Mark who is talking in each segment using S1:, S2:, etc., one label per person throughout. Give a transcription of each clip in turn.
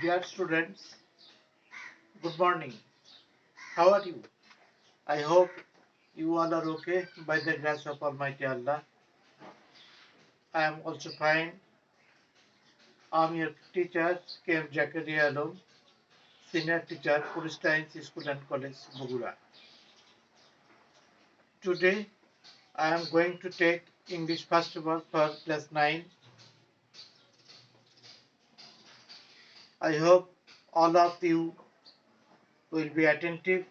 S1: Dear students, good morning. How are you? I hope you all are okay by the grace of Almighty Allah. I am also fine. I am your teacher, KM ZAKARIA ALOM, Senior Teacher, Police Science School and College, BOGURA. Today, I am going to take English first of all for class 9. I hope all of you will be attentive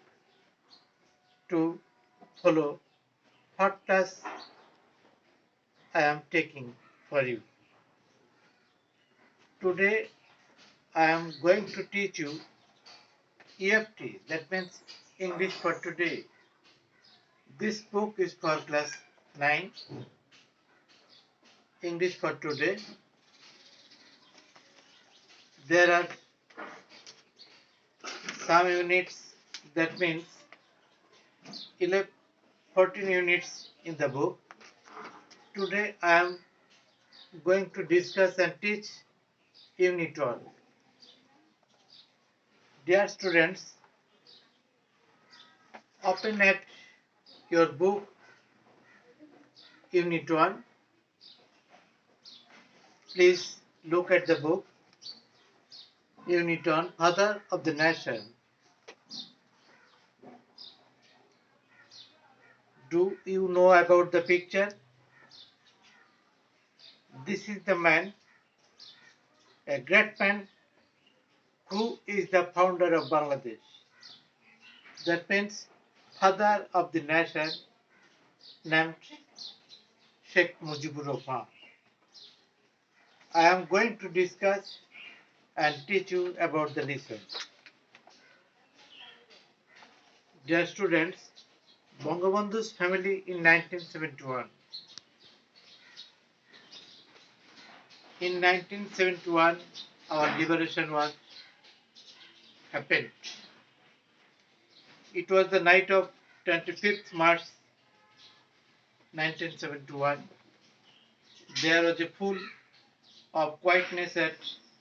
S1: to follow what class I am taking for you. Today, I am going to teach you EFT, that means English for today. This book is for class 9, English for today. There are some units, that means 14 units in the book. Today I am going to discuss and teach Unit 1. Dear students, open at your book Unit 1. Please look at the book. Unit 1, Father of the Nation. Do you know about the picture? This is the man, a great man who is the founder of Bangladesh. That means father of the nation, named Sheikh Mujibur Rahman. I am going to discuss and teach you about the lesson. Dear students, Bangabandhu's family in 1971. In 1971, our liberation was happened. It was the night of 25th March 1971. There was a full of quietness at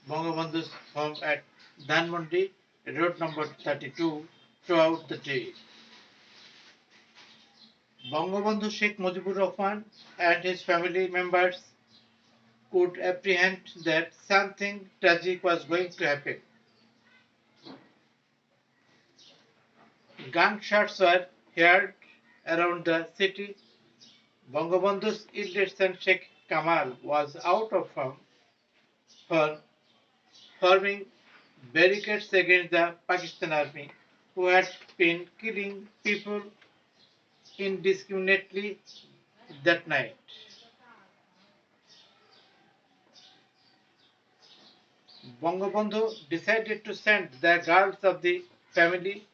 S1: Bangabandhu's home at Dhanmondi, road number 32, throughout the day. Bangabandhu Sheikh Mujibur Rahman and his family members could apprehend that something tragic was going to happen. Gunshots were heard around the city. Bangabandhu's eldest son Sheikh Kamal was out of home for forming barricades against the Pakistan army, who had been killing people indiscriminately that night. Bangabandhu decided to send the girls of the family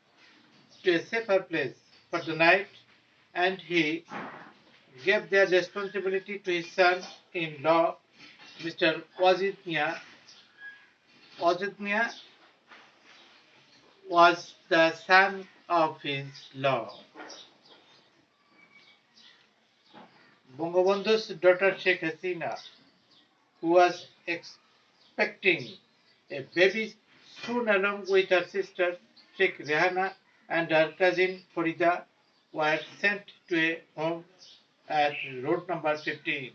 S1: to a safer place for the night, and he gave their responsibility to his son-in-law, Mr. Wajid Mia. Wajid Mia was the son of his law. Bangabandhu's daughter Sheikh Hasina, who was expecting a baby soon along with her sister Sheikh Rehana and her cousin Farida, were sent to a home at road number 15,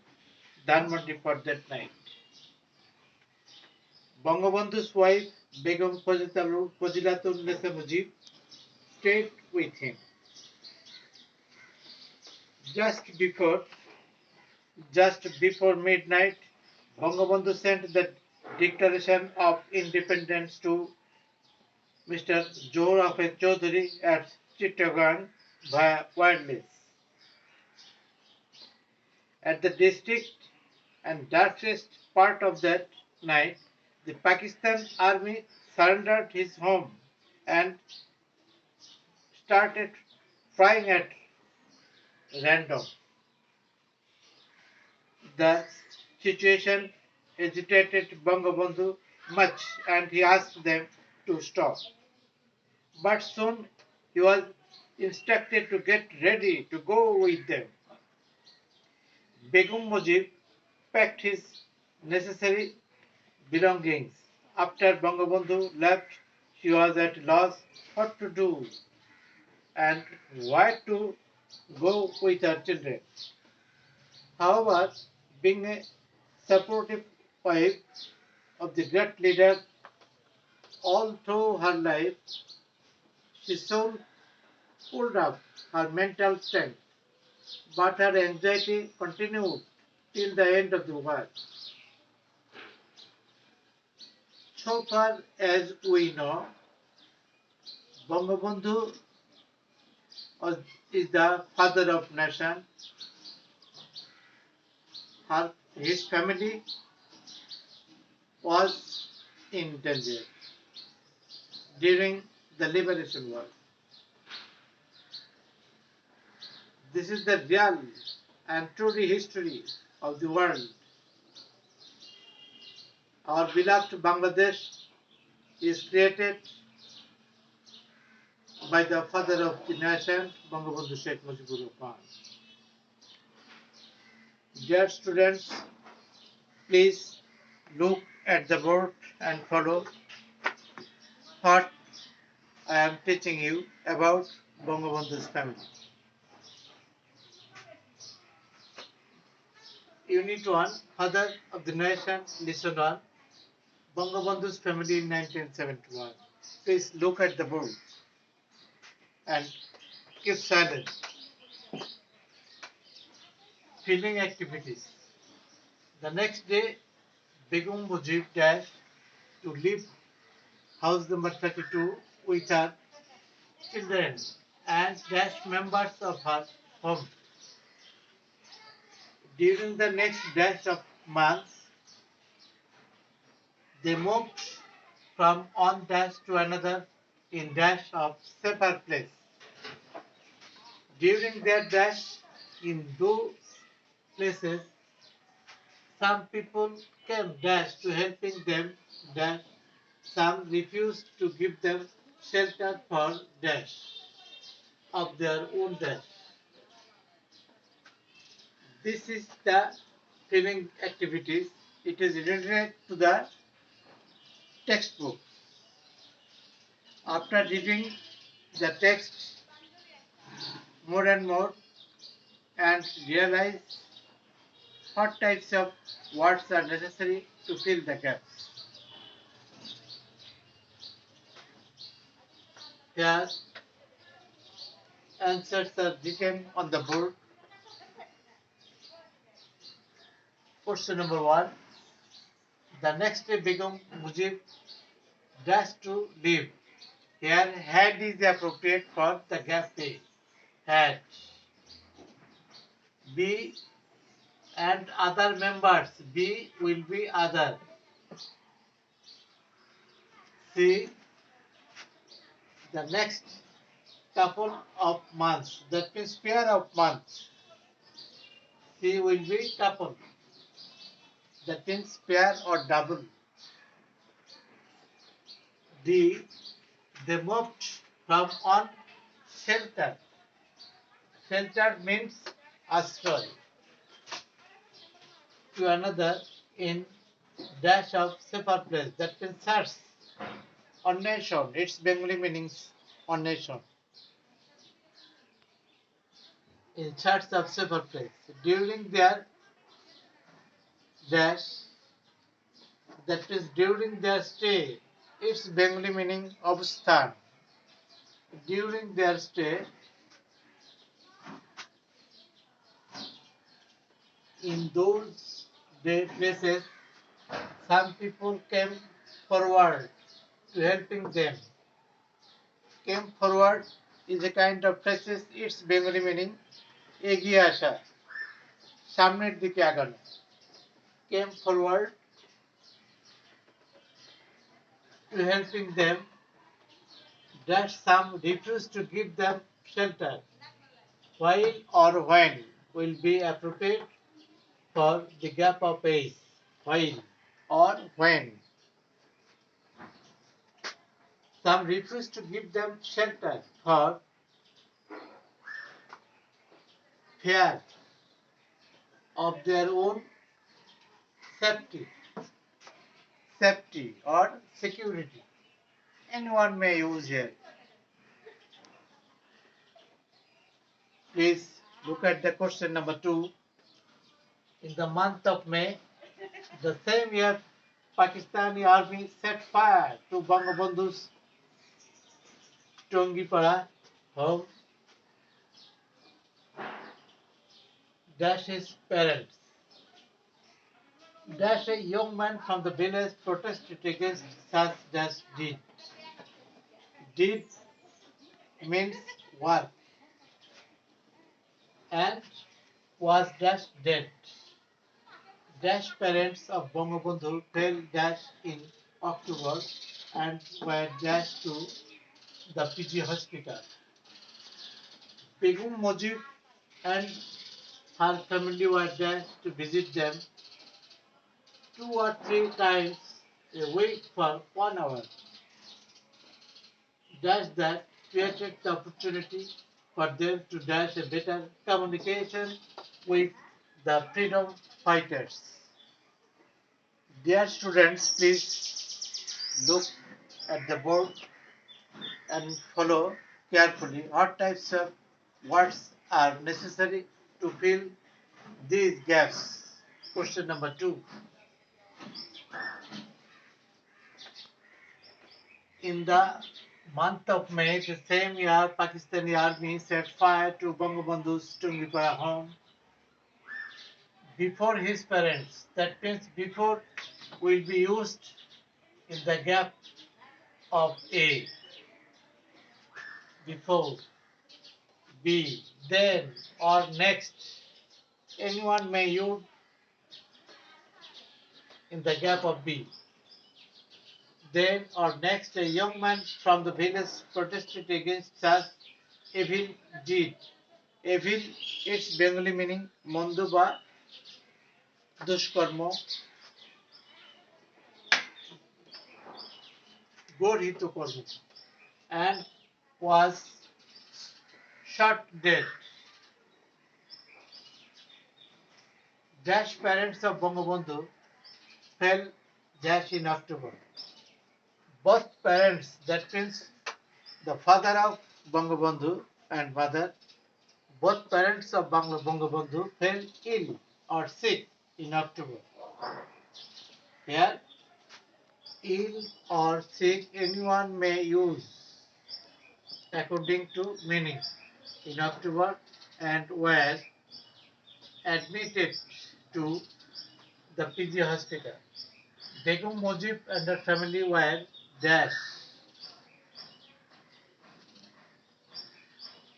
S1: Dhanmondi, for that night. Bangabandhu's wife Begum Fazilatul Nisa Mujib stayed with him. Just before midnight, Bangabandhu sent the Declaration of Independence to Mr. Johor Afed Chaudhary at Chittagong via wireless. At the district and darkest part of that night, the Pakistan army surrendered his home and started firing at random. The situation agitated Bangabandhu much and he asked them to stop. But soon he was instructed to get ready to go with them. Begum Mujib packed his necessary belongings. After Bangabandhu left, she was at loss what to do and where to go with her children. However, being a supportive wife of the great leader all through her life, she soon pulled up her mental strength, but her anxiety continued till the end of the war. So far as we know, Bangabandhu is the father of nation. His family was in danger during the liberation war. This is the real and truly history of the world. Our beloved Bangladesh is created by the father of the nation, Bangabandhu Sheikh Mujibur Rahman. Dear students, please look at the board and follow what I am teaching you about Bangabandhu's family. Unit 1, Father of the Nation, Lesson 1, Bangabandhu's family in 1971. Please look at the board and keep silent. Filling activities. The next day, Begum Mujib dashed to leave house number 32 with her children and dash members of her home. During the next dash of months, they moved from one dash to another in dash of safer place. During their dash in those places, some people came dash to helping them dash. Some refused to give them shelter for dash of their own dash. This is the filling activities. It is related to the textbook. After reading the text more and more and realize what types of words are necessary to fill the gaps. Here, answers are written on the board. Question number 1. The next day Begum Mujib dashed to leave. Here, had is appropriate for the gap A. Had. B and other members. B will be other. C. The next couple of months. That means pair of months. C will be couple. That means pair or double. D. They moved from one shelter. Shelter means astray. To another in dash of safer place. That means search. On nation. Its Bengali meanings on nation. In search of safer place. During their dash, that is during their stay, its Bengali meaning obstan. During their stay in those places, some people came forward to helping them. Came forward is a kind of phrases, its Bengali meaning এগিয়ে আসা, সামনের দিকে আগানো. Came forward to helping them, that some refused to give them shelter. While or when will be appropriate for the gap of age. While or when. Some refused to give them shelter for fear of their own safety. safety or security. Anyone may use here. Please look at the question number 2. In the month of May, the same year, Pakistani army set fire to Bangabandhu's Tongipara home, dash his parents. Dash a young man from the village protested against such dash deed. Deed means work and was dash dead. Dash parents of Bangabandhu fell dash in October and were dashed to the PG hospital. Begum Mujib and her family were dashed to visit them 2 or 3 times a week for 1 hour. Dash that created the opportunity for them to dash a better communication with the freedom fighters. Dear students, please look at the board and follow carefully what types of words are necessary to fill these gaps. Question number 2. In the month of May, the same year, Pakistani army set fire to Bangabandhu's Tungipara home before his parents. That means before will be used in the gap of A. Before, B, then, or next. Anyone may use in the gap of B. Then or next, a young man from the village protested against such evil deed. Evil, its Bengali meaning মন্দ বা দুষ্কর্ম, গর্হিত কর্ম, and was shot dead. Dash parents of Bangabandhu fell dash in October. Both parents, that means the father of Bangabandhu and mother, both parents of Bangabandhu fell ill or sick in October. Here, ill or sick, anyone may use according to meaning in October and were admitted to the PG hospital. Begum Mujib and her family were dash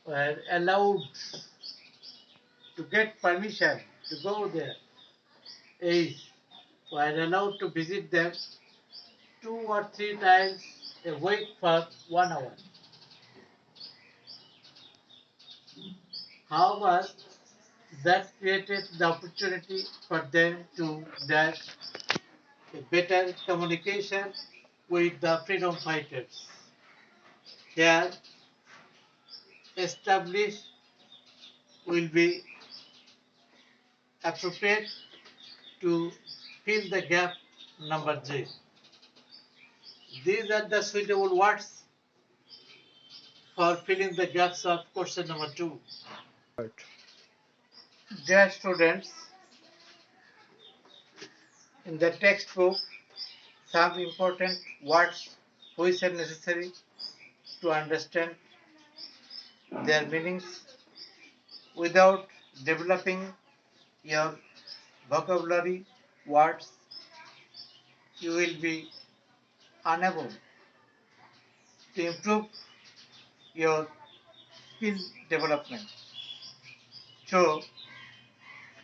S1: were allowed to get permission to go there. Is were allowed to visit them 2 or 3 times a week for 1 hour. However, that created the opportunity for them to dash a better communication with the freedom fighters. Here, established will be appropriate to fill the gap number J. These are the suitable words for filling the gaps of question number 2.
S2: Right.
S1: Dear students, in the textbook, some important words which are necessary to understand their meanings without developing your vocabulary words, you will be unable to improve your skill development. So,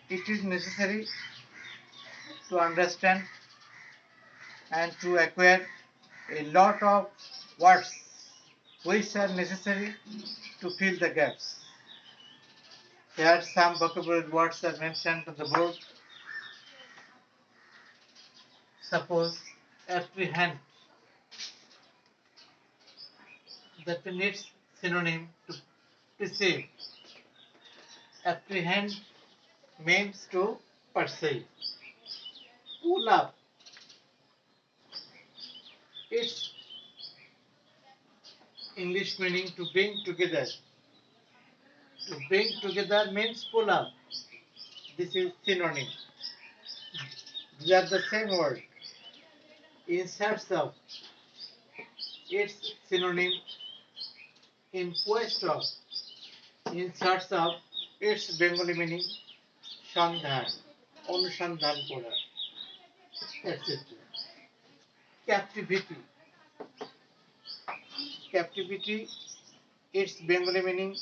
S1: it is necessary to understand and to acquire a lot of words which are necessary to fill the gaps. Here some vocabulary words are mentioned on the board. Suppose apprehend, that needs synonym to perceive. Apprehend means to perceive. Pull up Its English meaning to bring together. To bring together means pull up. This is synonym. They are the same word. In search of, its synonym. In quest of, in search of, its Bengali meaning সন্ধান, অনুসন্ধান করা, etc. Captivity. Captivity, its Bengali meaning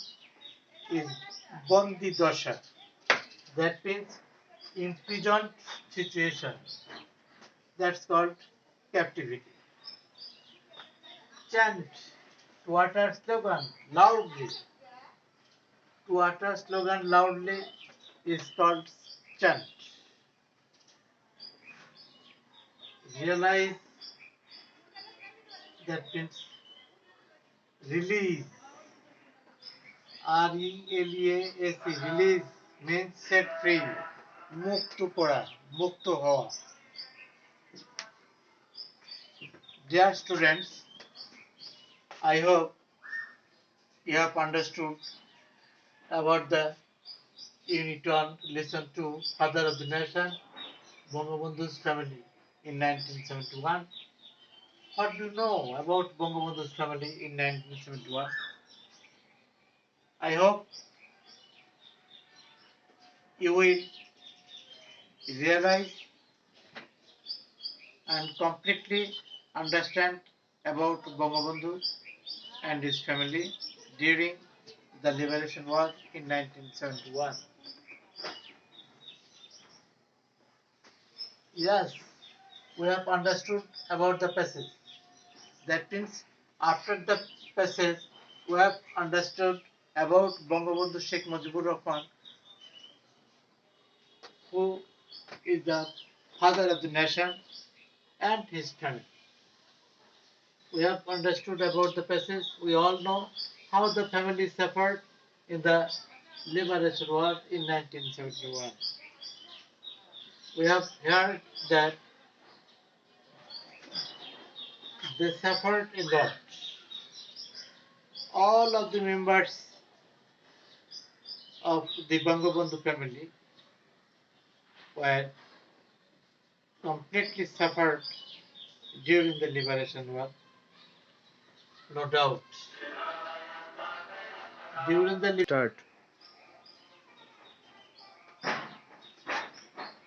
S1: is Bondi Dosha. That means imprisoned situation. That's called captivity. Chant, to utter slogan loudly. To utter slogan loudly is called chant. Realize, that means release. RELEASE, release means set free. মুক্ত করা, মুক্ত হওয়া. Dear students, I hope you have understood about the Unit 1, Lesson 2, Father of the Nation, Bangabandhu's family in 1971. What do you know about Bangabandhu's family in 1971? I hope you will realize and completely understand about Bangabandhu and his family during the Liberation War in 1971. Yes, we have understood about the passage. That means after the passage, we have understood about Bangabandhu Sheikh Mujibur Rahman, who is the father of the nation, and his family. We have understood about the passage. We all know how the family suffered in the Liberation War in 1971. We have heard that they suffered a lot. All of the members of the Bangabandhu family were completely suffered during the Liberation War. No doubt. During the
S2: Start.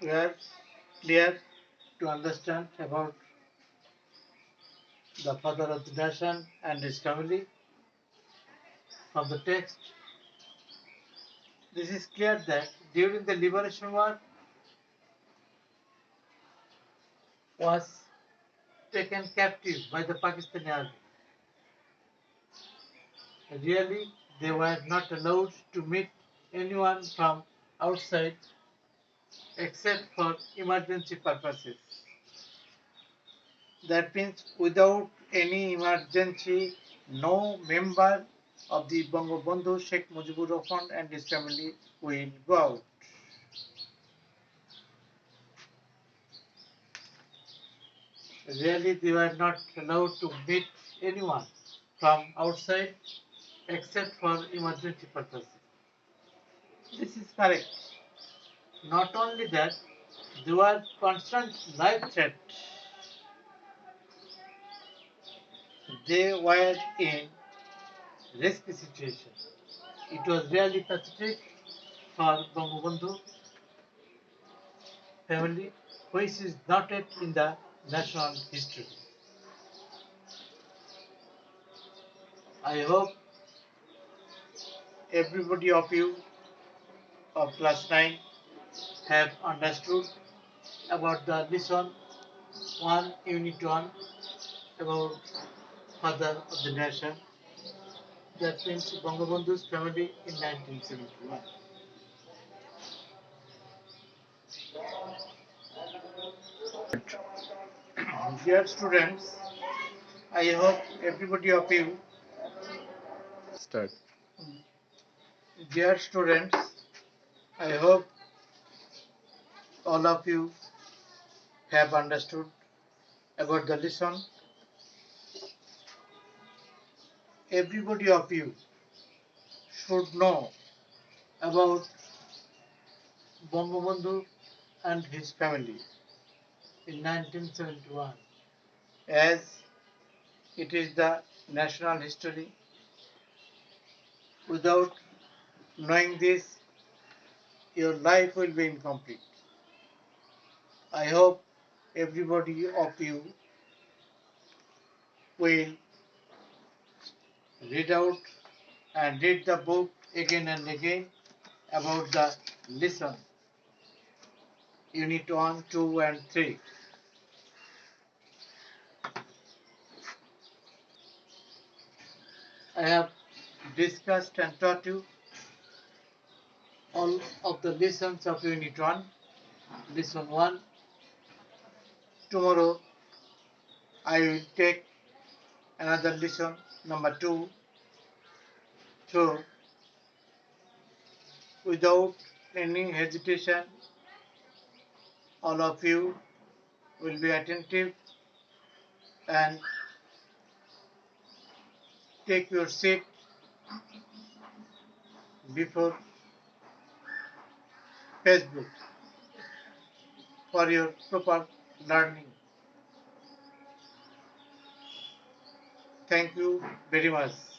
S1: we are clear to understand about the father of the nation and his family from the text. This is clear that during the Liberation War was taken captive by the Pakistani army. Really, they were not allowed to meet anyone from outside except for emergency purposes. That means without any emergency, no member of the Bangabandhu Sheikh Mujibur Rahman and his family will go out. Really, they were not allowed to meet anyone from outside except for emergency purposes. This is correct. Not only that, they were constant life threat. They were in risky situation. It was really pathetic for Bangabandhu family, which is noted in the national history. I hope everybody of you of class 9 have understood about the lesson 1, unit 1 about father of the nation. That means Bangabandhu's family in 1971. Dear students, I hope everybody of you,
S2: Start.
S1: dear students, I hope all of you have understood about the lesson everybody of you should know about Bangabandhu and his family in 1971, as it is the national history. Without knowing this, your life will be incomplete. I hope everybody of you will read out and read the book again and again about the lesson, Unit 1, 2 and 3. I have discussed and taught you all of the lessons of Unit 1, Lesson 1. Tomorrow I will take another lesson, number 2. So, without any hesitation, all of you will be attentive and take your seat before Facebook for your proper learning. Thank you very much.